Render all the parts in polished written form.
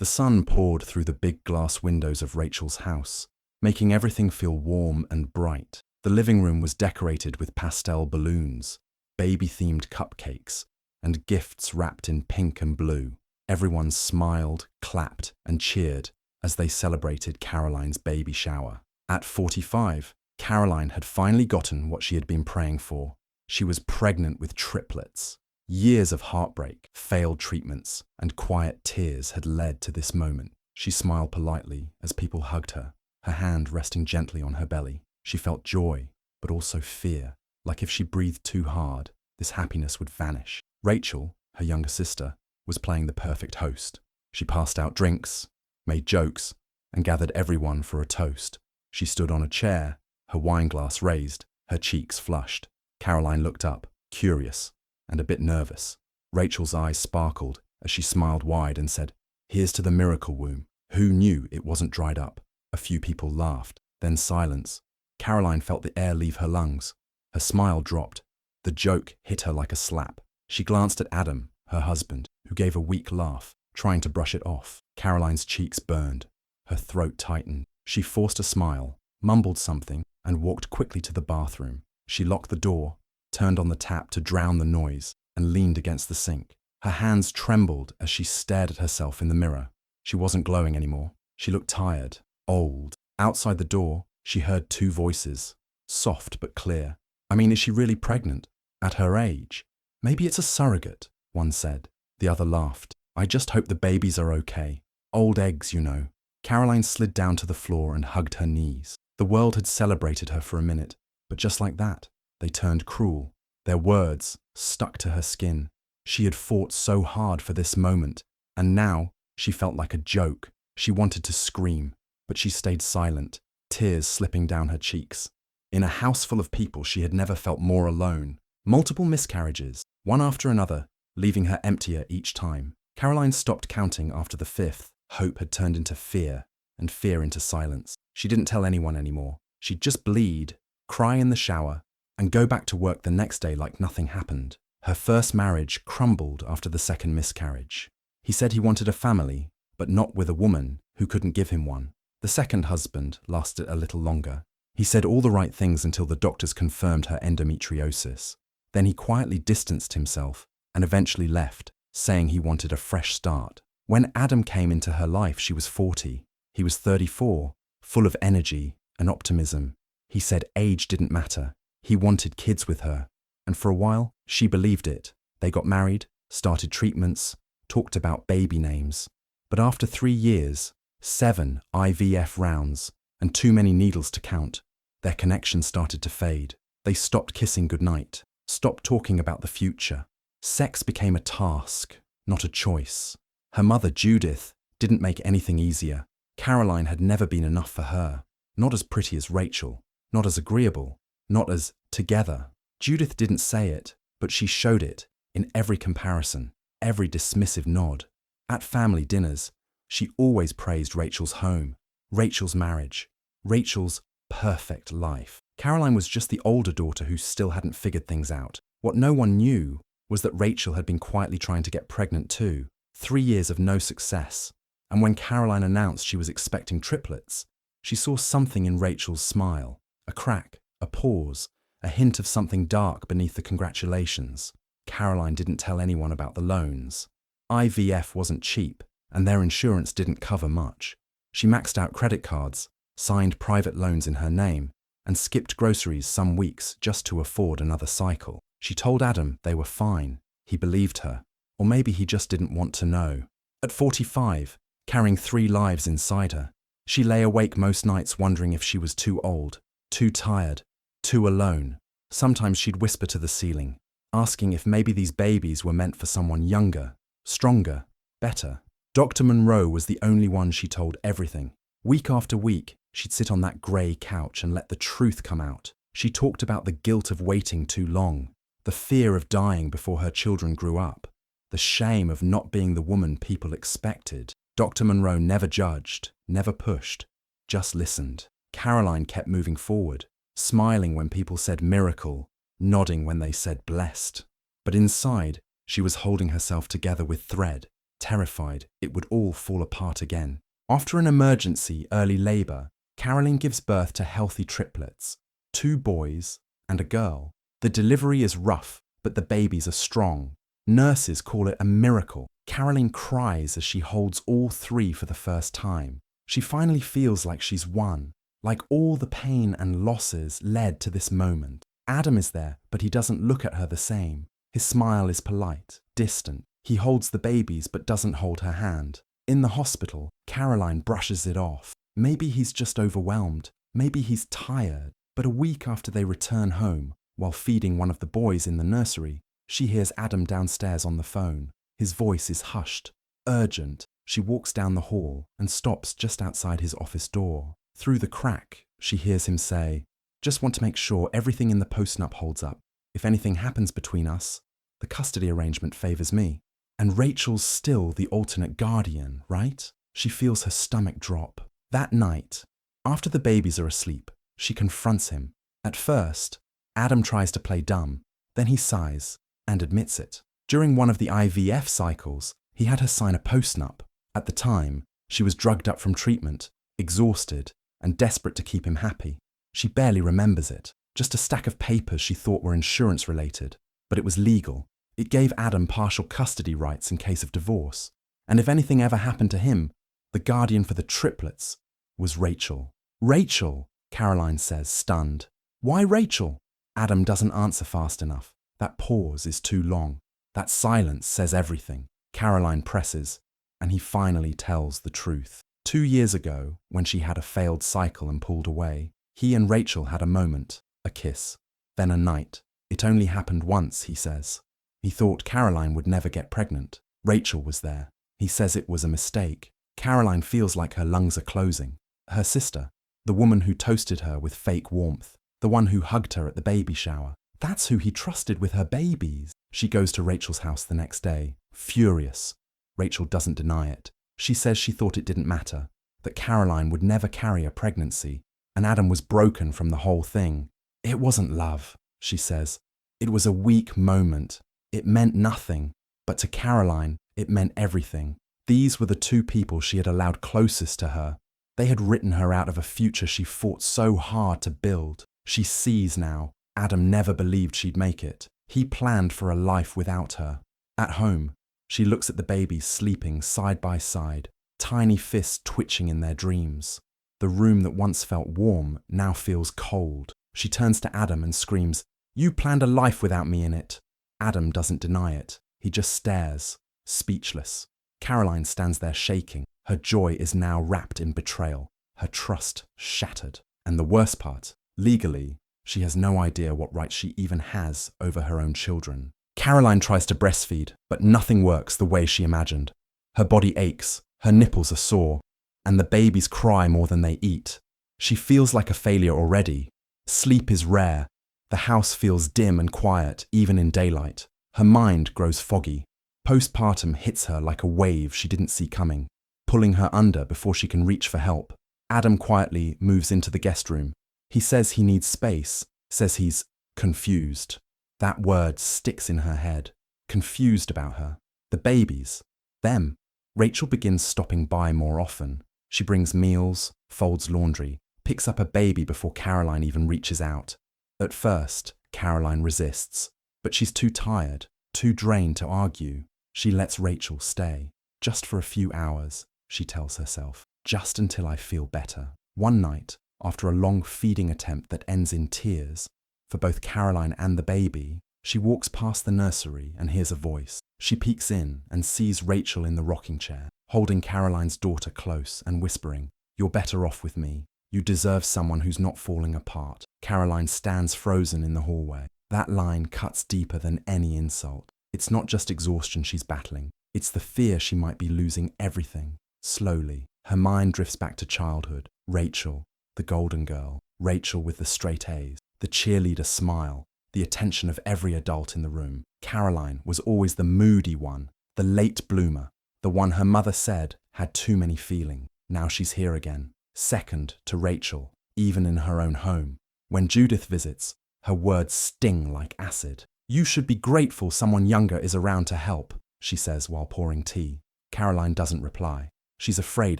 The sun poured through the big glass windows of Rachel's house, making everything feel warm and bright. The living room was decorated with pastel balloons, baby-themed cupcakes, and gifts wrapped in pink and blue. Everyone smiled, clapped, and cheered as they celebrated Caroline's baby shower. At 45, Caroline had finally gotten what she had been praying for. She was pregnant with triplets. Years of heartbreak, failed treatments, and quiet tears had led to this moment. She smiled politely as people hugged her, her hand resting gently on her belly. She felt joy, but also fear, like if she breathed too hard, this happiness would vanish. Rachel, her younger sister, was playing the perfect host. She passed out drinks, made jokes, and gathered everyone for a toast. She stood on a chair, her wine glass raised, her cheeks flushed. Caroline looked up, curious and a bit nervous. Rachel's eyes sparkled as she smiled wide and said, "Here's to the miracle womb." Who knew it wasn't dried up? A few people laughed, then silence. Caroline felt the air leave her lungs. Her smile dropped. The joke hit her like a slap. She glanced at Adam, her husband, who gave a weak laugh, trying to brush it off. Caroline's cheeks burned. Her throat tightened. She forced a smile, mumbled something, and walked quickly to the bathroom. She locked the door, turned on the tap to drown the noise, and leaned against the sink. Her hands trembled as she stared at herself in the mirror. She wasn't glowing anymore. She looked tired, old. Outside the door, she heard two voices, soft but clear. "I mean, is she really pregnant? At her age? Maybe it's a surrogate," one said. The other laughed. "I just hope the babies are okay. Old eggs, you know." Caroline slid down to the floor and hugged her knees. The world had celebrated her for a minute, but just like that, they turned cruel. Their words stuck to her skin. She had fought so hard for this moment, and now she felt like a joke. She wanted to scream, but she stayed silent, tears slipping down her cheeks. In a house full of people, she had never felt more alone. Multiple miscarriages, one after another, leaving her emptier each time. Caroline stopped counting after the fifth. Hope had turned into fear, and fear into silence. She didn't tell anyone anymore. She'd just bleed, cry in the shower, and go back to work the next day like nothing happened. Her first marriage crumbled after the second miscarriage. He said he wanted a family, but not with a woman who couldn't give him one. The second husband lasted a little longer. He said all the right things until the doctors confirmed her endometriosis. Then he quietly distanced himself and eventually left, saying he wanted a fresh start. When Adam came into her life, she was 40. He was 34, full of energy and optimism. He said age didn't matter. He wanted kids with her. And for a while, she believed it. They got married, started treatments, talked about baby names. But after 3 years, 7 IVF rounds, and too many needles to count, their connection started to fade. They stopped kissing goodnight, stopped talking about the future. Sex became a task, not a choice. Her mother, Judith, didn't make anything easier. Caroline had never been enough for her. Not as pretty as Rachel, not as agreeable, not as together. Judith didn't say it, but she showed it in every comparison, every dismissive nod. At family dinners, she always praised Rachel's home, Rachel's marriage, Rachel's perfect life. Caroline was just the older daughter who still hadn't figured things out. What no one knew was that Rachel had been quietly trying to get pregnant too. 3 years of no success. And when Caroline announced she was expecting triplets, she saw something in Rachel's smile. A crack, a pause, a hint of something dark beneath the congratulations. Caroline didn't tell anyone about the loans. IVF wasn't cheap, and their insurance didn't cover much. She maxed out credit cards, signed private loans in her name, and skipped groceries some weeks just to afford another cycle. She told Adam they were fine. He believed her, or maybe he just didn't want to know. At 45, carrying 3 lives inside her, she lay awake most nights wondering if she was too old, too tired, too alone. Sometimes she'd whisper to the ceiling, asking if maybe these babies were meant for someone younger, stronger, better. Dr. Monroe was the only one she told everything. Week after week, she'd sit on that grey couch and let the truth come out. She talked about the guilt of waiting too long, the fear of dying before her children grew up, the shame of not being the woman people expected. Dr. Monroe never judged, never pushed, just listened. Caroline kept moving forward, smiling when people said miracle, nodding when they said blessed. But inside, she was holding herself together with thread. terrified it would all fall apart again. After an emergency early labor, Caroline gives birth to healthy triplets, 2 boys and a girl. The delivery is rough, but the babies are strong. Nurses call it a miracle. Caroline cries as she holds all 3 for the first time. She finally feels like she's won, like all the pain and losses led to this moment. Adam is there, but he doesn't look at her the same. His smile is polite, distant. He holds the babies but doesn't hold her hand. In the hospital, Caroline brushes it off. Maybe he's just overwhelmed. Maybe he's tired. But a week after they return home, while feeding one of the boys in the nursery, she hears Adam downstairs on the phone. His voice is hushed, urgent. She walks down the hall and stops just outside his office door. Through the crack, she hears him say, "Just want to make sure everything in the post-nup holds up. If anything happens between us, the custody arrangement favors me." And Rachel's still the alternate guardian, right? She feels her stomach drop. That night, after the babies are asleep, she confronts him. At first, Adam tries to play dumb, then he sighs and admits it. During one of the IVF cycles, he had her sign a post-nup. At the time, she was drugged up from treatment, exhausted, and desperate to keep him happy. She barely remembers it, just a stack of papers she thought were insurance-related, but it was legal. It gave Adam partial custody rights in case of divorce, and if anything ever happened to him, the guardian for the triplets was Rachel. "Rachel," Caroline says, stunned. "Why Rachel?" Adam doesn't answer fast enough. That pause is too long. That silence says everything. Caroline presses, and he finally tells the truth. 2 years ago, when she had a failed cycle and pulled away, he and Rachel had a moment, a kiss, then a night. It only happened once, he says. He thought Caroline would never get pregnant. Rachel was there. He says it was a mistake. Caroline feels like her lungs are closing. Her sister, the woman who toasted her with fake warmth, the one who hugged her at the baby shower, that's who he trusted with her babies. She goes to Rachel's house the next day, furious. Rachel doesn't deny it. She says she thought it didn't matter, that Caroline would never carry a pregnancy, and Adam was broken from the whole thing. It wasn't love, she says. It was a weak moment. It meant nothing, but to Caroline, it meant everything. These were the 2 people she had allowed closest to her. They had written her out of a future she fought so hard to build. She sees now. Adam never believed she'd make it. He planned for a life without her. At home, she looks at the babies sleeping side by side, tiny fists twitching in their dreams. The room that once felt warm now feels cold. She turns to Adam and screams, "You planned a life without me in it." Adam doesn't deny it. He just stares, speechless. Caroline stands there shaking. Her joy is now wrapped in betrayal, her trust shattered. And the worst part, legally, she has no idea what rights she even has over her own children. Caroline tries to breastfeed, but nothing works the way she imagined. Her body aches, her nipples are sore, and the babies cry more than they eat. She feels like a failure already. Sleep is rare. The house feels dim and quiet, even in daylight. Her mind grows foggy. Postpartum hits her like a wave she didn't see coming, pulling her under before she can reach for help. Adam quietly moves into the guest room. He says he needs space, says he's confused. That word sticks in her head. Confused about her. The babies. Them. Rachel begins stopping by more often. She brings meals, folds laundry, picks up a baby before Caroline even reaches out. At first, Caroline resists, but she's too tired, too drained to argue. She lets Rachel stay. Just for a few hours, she tells herself. Just until I feel better. One night, after a long feeding attempt that ends in tears, for both Caroline and the baby, she walks past the nursery and hears a voice. She peeks in and sees Rachel in the rocking chair, holding Caroline's daughter close and whispering, "You're better off with me. You deserve someone who's not falling apart." Caroline stands frozen in the hallway. That line cuts deeper than any insult. It's not just exhaustion she's battling. It's the fear she might be losing everything. Slowly, her mind drifts back to childhood. Rachel, the golden girl. Rachel with the straight A's, the cheerleader smile, the attention of every adult in the room. Caroline was always the moody one, the late bloomer, the one her mother said had too many feelings. Now she's here again, second to Rachel, even in her own home. When Judith visits, her words sting like acid. "You should be grateful someone younger is around to help," she says while pouring tea. Caroline doesn't reply. She's afraid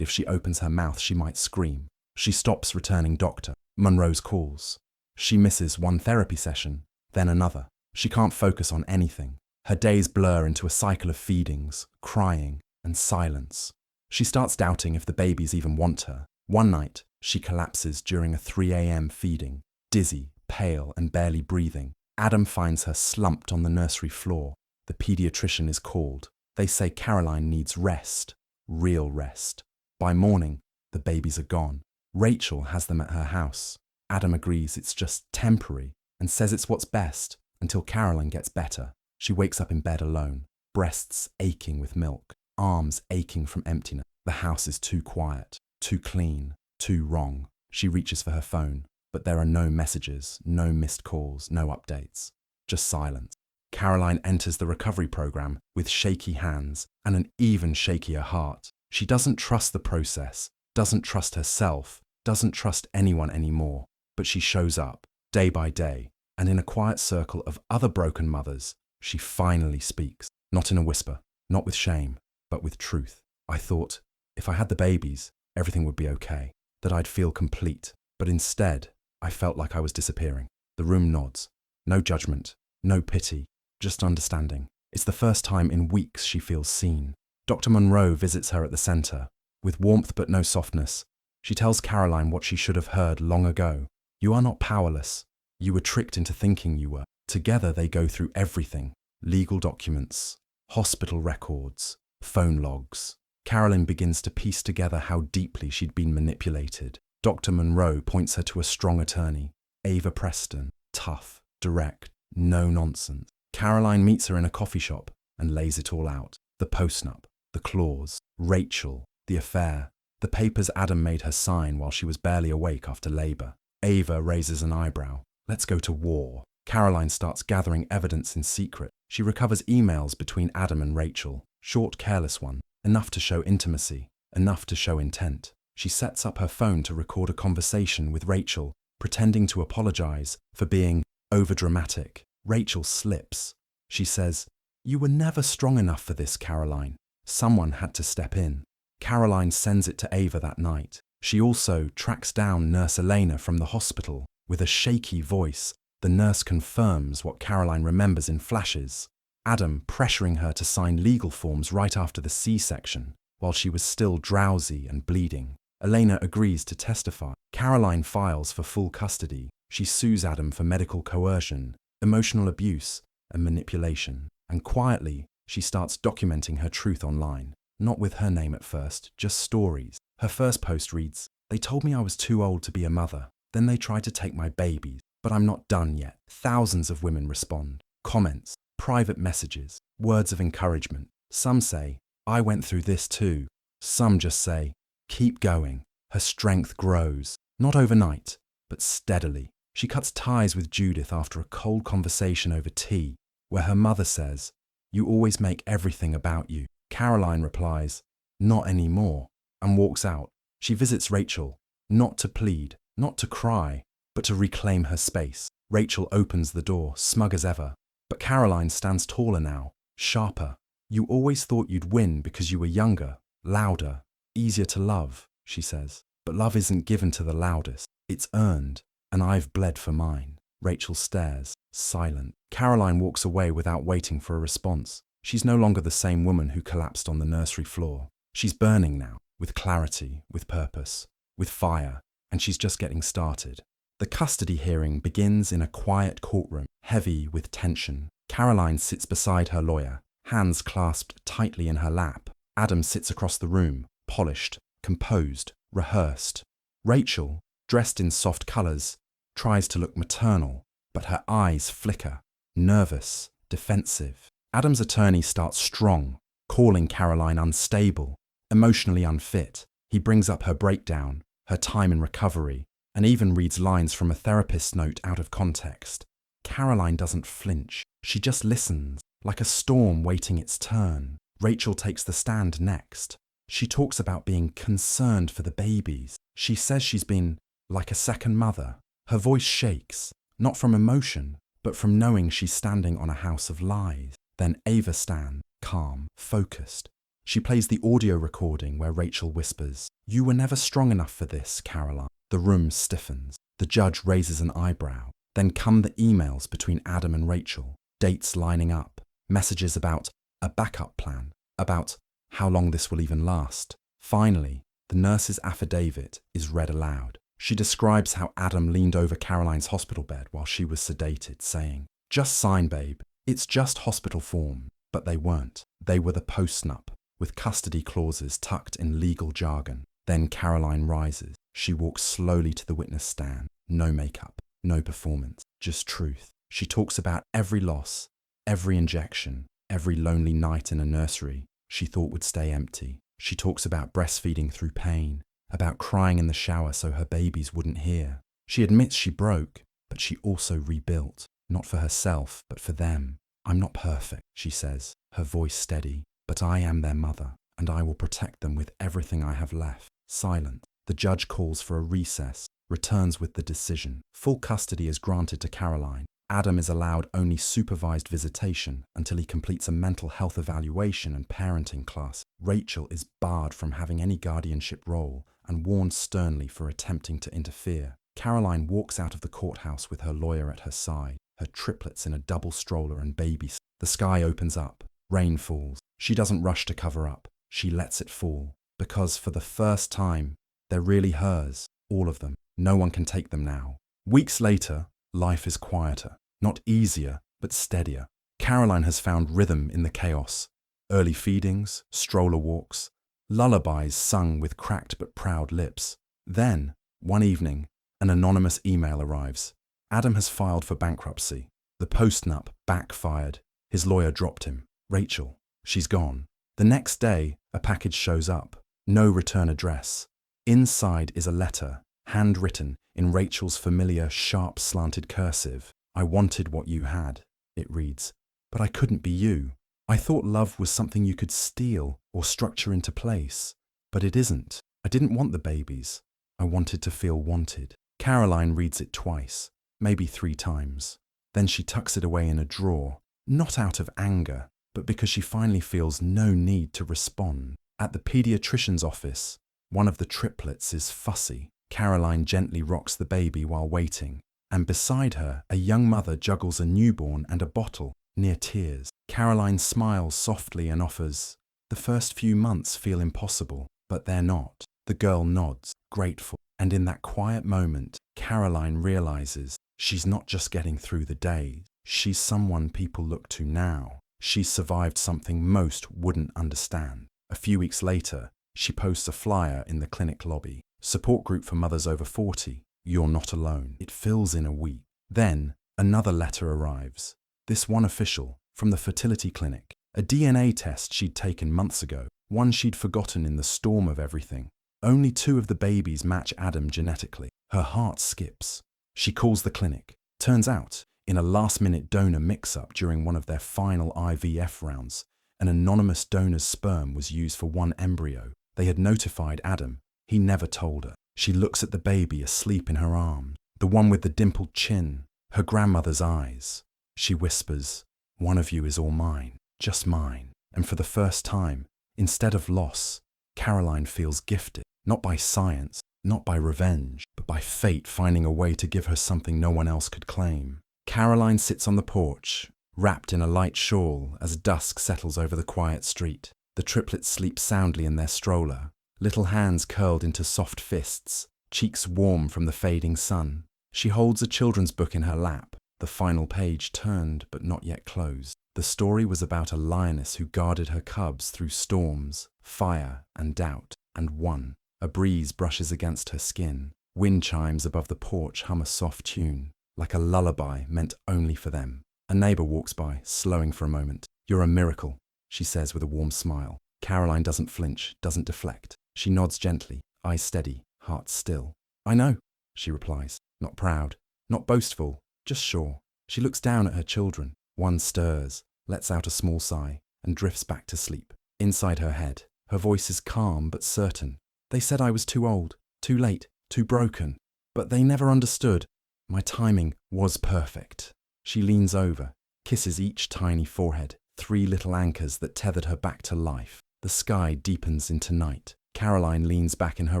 if she opens her mouth, she might scream. She stops returning Dr. Monroe's calls. She misses one therapy session, then another. She can't focus on anything. Her days blur into a cycle of feedings, crying, and silence. She starts doubting if the babies even want her. One night, she collapses during a 3 a.m. feeding, dizzy, pale, and barely breathing. Adam finds her slumped on the nursery floor. The pediatrician is called. They say Caroline needs rest, real rest. By morning, the babies are gone. Rachel has them at her house. Adam agrees it's just temporary and says it's what's best until Caroline gets better. She wakes up in bed alone, breasts aching with milk, arms aching from emptiness. The house is too quiet, too clean, too wrong. She reaches for her phone, but there are no messages, no missed calls, no updates, just silence. Caroline enters the recovery program with shaky hands and an even shakier heart. She doesn't trust the process, doesn't trust herself, doesn't trust anyone anymore, but she shows up, day by day, and in a quiet circle of other broken mothers, she finally speaks, not in a whisper, not with shame, but with truth. I thought, if I had the babies, everything would be okay, that I'd feel complete, but instead, I felt like I was disappearing. The room nods. No judgment, no pity, just understanding. It's the first time in weeks she feels seen. Dr. Monroe visits her at the center. With warmth but no softness, she tells Caroline what she should have heard long ago. You are not powerless. You were tricked into thinking you were. Together they go through everything. Legal documents, hospital records, phone logs. Caroline begins to piece together how deeply she'd been manipulated. Dr. Monroe points her to a strong attorney, Ava Preston, tough, direct, no nonsense. Caroline meets her in a coffee shop and lays it all out. The postnup, the clause, Rachel, the affair, the papers Adam made her sign while she was barely awake after labor. Ava raises an eyebrow. Let's go to war. Caroline starts gathering evidence in secret. She recovers emails between Adam and Rachel, short, careless one, enough to show intimacy, enough to show intent. She sets up her phone to record a conversation with Rachel, pretending to apologize for being overdramatic. Rachel slips. She says, "You were never strong enough for this, Caroline. Someone had to step in." Caroline sends it to Ava that night. She also tracks down Nurse Elena from the hospital. With a shaky voice, the nurse confirms what Caroline remembers in flashes. Adam pressuring her to sign legal forms right after the C-section, while she was still drowsy and bleeding. Elena agrees to testify. Caroline files for full custody. She sues Adam for medical coercion, emotional abuse, and manipulation. And quietly, she starts documenting her truth online. Not with her name at first, just stories. Her first post reads, "They told me I was too old to be a mother. Then they tried to take my babies, but I'm not done yet." Thousands of women respond. Comments, private messages, words of encouragement. Some say, "I went through this too." Some just say, "Keep going." Her strength grows, not overnight, but steadily. She cuts ties with Judith after a cold conversation over tea, where her mother says, "You always make everything about you." Caroline replies, "Not anymore," and walks out. She visits Rachel, not to plead, not to cry, but to reclaim her space. Rachel opens the door, smug as ever, but Caroline stands taller now, sharper. "You always thought you'd win because you were younger, louder, easier to love," she says. "But love isn't given to the loudest. It's earned, and I've bled for mine." Rachel stares, silent. Caroline walks away without waiting for a response. She's no longer the same woman who collapsed on the nursery floor. She's burning now, with clarity, with purpose, with fire, and she's just getting started. The custody hearing begins in a quiet courtroom, heavy with tension. Caroline sits beside her lawyer, hands clasped tightly in her lap. Adam sits across the room, polished, composed, rehearsed. Rachel, dressed in soft colours, tries to look maternal, but her eyes flicker, nervous, defensive. Adam's attorney starts strong, calling Caroline unstable, emotionally unfit. He brings up her breakdown, her time in recovery, and even reads lines from a therapist's note out of context. Caroline doesn't flinch. She just listens, like a storm waiting its turn. Rachel takes the stand next. She talks about being concerned for the babies. She says she's been like a second mother. Her voice shakes, not from emotion, but from knowing she's standing on a house of lies. Then Ava stands, calm, focused. She plays the audio recording where Rachel whispers, "You were never strong enough for this, Caroline." The room stiffens. The judge raises an eyebrow. Then come the emails between Adam and Rachel, dates lining up, messages about a backup plan, about how long this will even last. Finally, the nurse's affidavit is read aloud. She describes how Adam leaned over Caroline's hospital bed while she was sedated, saying, "Just sign, babe. It's just hospital form." But they weren't. They were the post-nup, with custody clauses tucked in legal jargon. Then Caroline rises. She walks slowly to the witness stand. No makeup, no performance, just truth. She talks about every loss, every injection, every lonely night in a nursery she thought would stay empty. She talks about breastfeeding through pain, about crying in the shower so her babies wouldn't hear. She admits she broke, but she also rebuilt, not for herself, but for them. "I'm not perfect," she says, her voice steady, "but I am their mother, and I will protect them with everything I have left." Silent. The judge calls for a recess, returns with the decision. Full custody is granted to Caroline. Adam is allowed only supervised visitation until he completes a mental health evaluation and parenting class. Rachel is barred from having any guardianship role and warned sternly for attempting to interfere. Caroline walks out of the courthouse with her lawyer at her side, her triplets in a double stroller and babies. The sky opens up. Rain falls. She doesn't rush to cover up. She lets it fall. Because for the first time, they're really hers, all of them. No one can take them now. Weeks later, life is quieter. Not easier, but steadier. Caroline has found rhythm in the chaos. Early feedings, stroller walks, lullabies sung with cracked but proud lips. Then, one evening, an anonymous email arrives. Adam has filed for bankruptcy. The post-nup backfired. His lawyer dropped him. Rachel, she's gone. The next day, a package shows up. No return address. Inside is a letter, handwritten in Rachel's familiar, sharp, slanted cursive. "I wanted what you had," it reads, "but I couldn't be you. I thought love was something you could steal or structure into place. But it isn't. I didn't want the babies. I wanted to feel wanted." Caroline reads it twice, maybe 3 times. Then she tucks it away in a drawer, not out of anger, but because she finally feels no need to respond. At the pediatrician's office, one of the triplets is fussy. Caroline gently rocks the baby while waiting, and beside her, a young mother juggles a newborn and a bottle, near tears. Caroline smiles softly and offers, "The first few months feel impossible, but they're not." The girl nods, grateful, and in that quiet moment, Caroline realizes she's not just getting through the day. She's someone people look to now. She's survived something most wouldn't understand. A few weeks later, she posts a flyer in the clinic lobby. "Support group for mothers over 40. You're not alone." It fills in a week. Then, another letter arrives. This one official, from the fertility clinic. A DNA test she'd taken months ago. One she'd forgotten in the storm of everything. Only 2 of the babies match Adam genetically. Her heart skips. She calls the clinic. Turns out, in a last-minute donor mix-up during one of their final IVF rounds, an anonymous donor's sperm was used for one embryo. They had notified Adam. He never told her. She looks at the baby asleep in her arms, the one with the dimpled chin, her grandmother's eyes. She whispers, "One of you is all mine, just mine." And for the first time, instead of loss, Caroline feels gifted, not by science, not by revenge, but by fate finding a way to give her something no one else could claim. Caroline sits on the porch, wrapped in a light shawl as dusk settles over the quiet street. The triplets sleep soundly in their stroller, little hands curled into soft fists, cheeks warm from the fading sun. She holds a children's book in her lap, the final page turned but not yet closed. The story was about a lioness who guarded her cubs through storms, fire, and doubt, and won. A breeze brushes against her skin. Wind chimes above the porch hum a soft tune, like a lullaby meant only for them. A neighbor walks by, slowing for a moment. "You're a miracle," she says with a warm smile. Caroline doesn't flinch, doesn't deflect. She nods gently, eyes steady, heart still. "I know," she replies, not proud, not boastful, just sure. She looks down at her children. One stirs, lets out a small sigh, and drifts back to sleep. Inside her head, her voice is calm but certain. "They said I was too old, too late, too broken. But they never understood. My timing was perfect." She leans over, kisses each tiny forehead, 3 little anchors that tethered her back to life. The sky deepens into night. Caroline leans back in her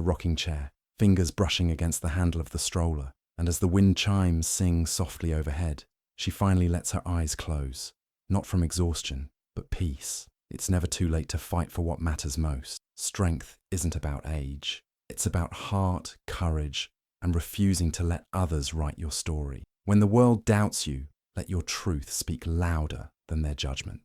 rocking chair, fingers brushing against the handle of the stroller, and as the wind chimes sing softly overhead, she finally lets her eyes close, not from exhaustion, but peace. It's never too late to fight for what matters most. Strength isn't about age. It's about heart, courage, and refusing to let others write your story. When the world doubts you, let your truth speak louder than their judgment.